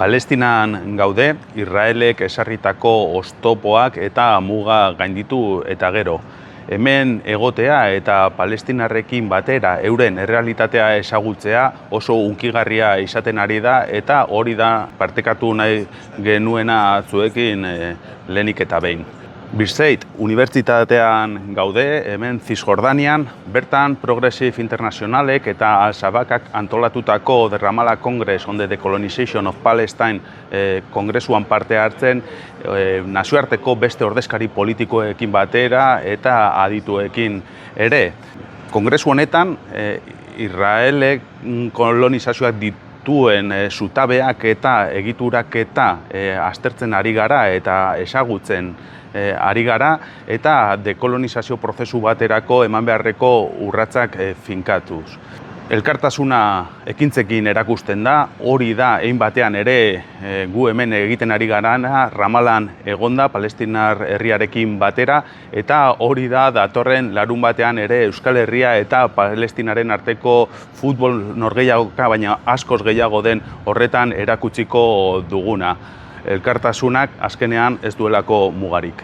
Palestinan gaude, Israelek esarritako oztopoak eta muga gainditu eta gero. Hemen egotea eta palestinarrekin batera euren errealitatea ezagutzea oso hunkigarria izaten ari da eta hori da partekatu nahi genuena zuekin lehenik eta behin. Birzeit, unibertsitatean gaude, hemen Cisjordanian, bertan Progressive Internationalek eta Al-Shabakak antolatutako The Ramallah Congress on the Decolonization of Palestine kongresuan parte hartzen, nazioarteko beste ordezkari politikoekin batera eta adituekin ere. Kongresu honetan, Israelek kolonizazioak dituen zutabeak eta egiturak eta aztertzen ari gara eta ezagutzen ari gara eta dekolonizazio prozesu baterako eman beharreko urratsak finkatuz. Elkartasuna ekintzekin erakusten da, hori da hein batean ere gu hemen egiten ari garana, Ramallan egonda, Palestinar herriarekin batera, eta hori da datorren larun batean ere Euskal Herria eta Palestinaren arteko futbol norgehiagoka, baina askoz gehiago den horretan erakutsiko duguna. Elkartasunak azkenean ez duelako mugarik.